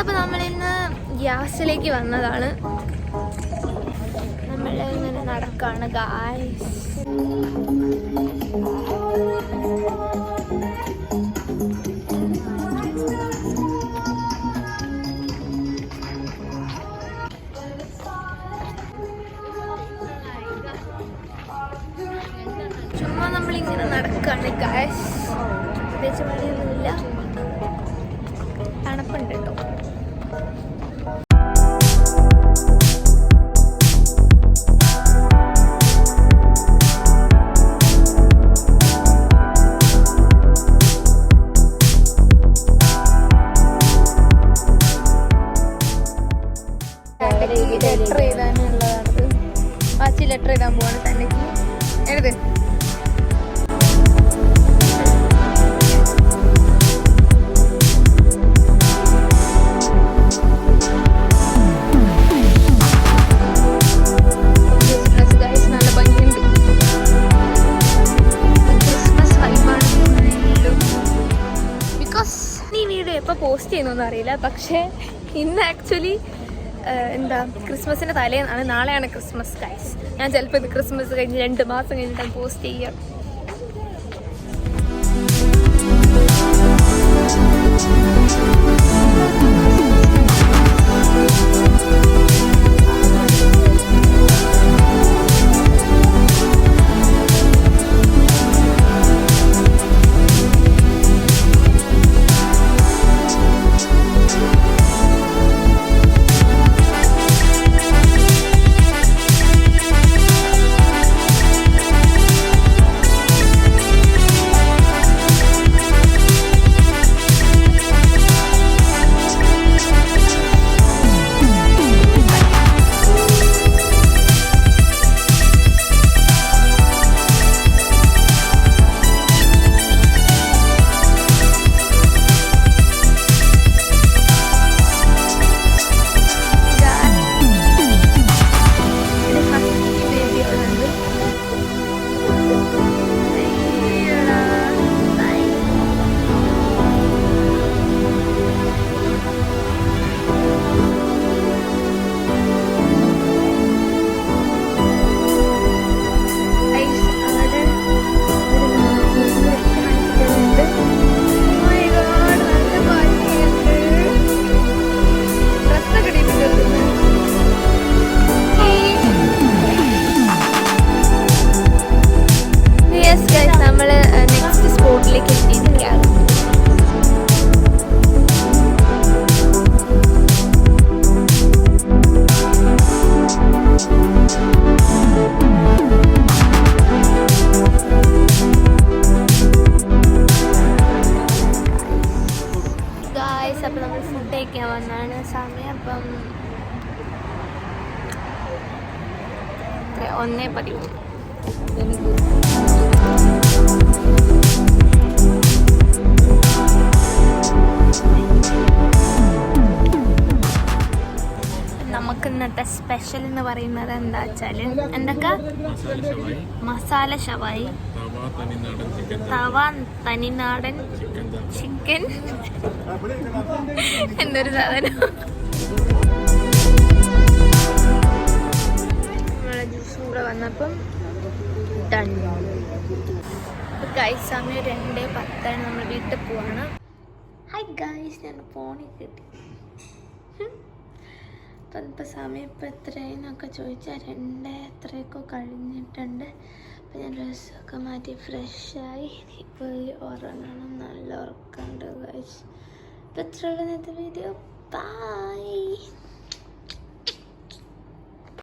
അപ്പോൾ നമ്മളിന്ന് ഗ്യാസിലേക്ക് വന്നതാണ്. നമ്മൾ ഇങ്ങനെ നടക്കാണ് ഗായ്സ്. ചുമ്മാ നമ്മളിങ്ങനെ നടക്കാണ് ഗായ്സ്. പ്രത്യേകിച്ച് മഴയൊന്നുമില്ല, തണുപ്പുണ്ട് കേട്ടോ. ലെറ്റർ എഴുതാനുള്ളതാണ്. വാച്ചി ലെറ്റർ എഴുതാൻ പോവാണ്. തന്നെക്ക് എഴുത്. എപ്പോൾ പോസ്റ്റ് ചെയ്യുന്നൊന്നും അറിയില്ല, പക്ഷേ ഇന്ന് ആക്ച്വലി ക്രിസ്മസിൻ്റെ തലേന്നാണ്. നാളെയാണ് ക്രിസ്മസ് ഗൈസ്. ഞാൻ ചിലപ്പോൾ ഇത് ക്രിസ്മസ് കഴിഞ്ഞ് 2 മാസം കഴിഞ്ഞിട്ടാണ് പോസ്റ്റ് ചെയ്യുക. അപ്പോൾ നമ്മൾ ഫുഡ് കഴിക്കാൻ വന്നാണ്. സമയം അപ്പം 1:13. നമുക്ക് ഇന്നത്തെ സ്പെഷ്യൽ എന്ന് പറയുന്നത് എന്താ വെച്ചാൽ എന്തൊക്കെ മസാല ഷവായി, തവ തനിനാടൻ ചിക്കൻ, എന്തൊരു സാധനം. നമ്മളെ ജ്യൂസും കൂടെ വന്നപ്പം ഡൺ. ഗൈസ് സമയം 2:10. നമ്മൾ വീട്ടിൽ പോവാണ്. ഹായ് ഗൈസ്, ഞാൻ ഫോണിൽ കിട്ടി. അപ്പം ഇപ്പം സമയം ഇപ്പം എത്രയെന്നൊക്കെ ചോദിച്ചാൽ 2:00 കഴിഞ്ഞിട്ടുണ്ട്. അപ്പം ഞാൻ ഡ്രസ്സൊക്കെ മാറ്റി ഫ്രഷായി ഇപ്പോൾ ഉറങ്ങണം. നല്ല ഉറക്കമുണ്ട് ഗൈസ്. അപ്പം ഇത്രയുള്ള ഇന്നത്തെ വീഡിയോ. ബൈ.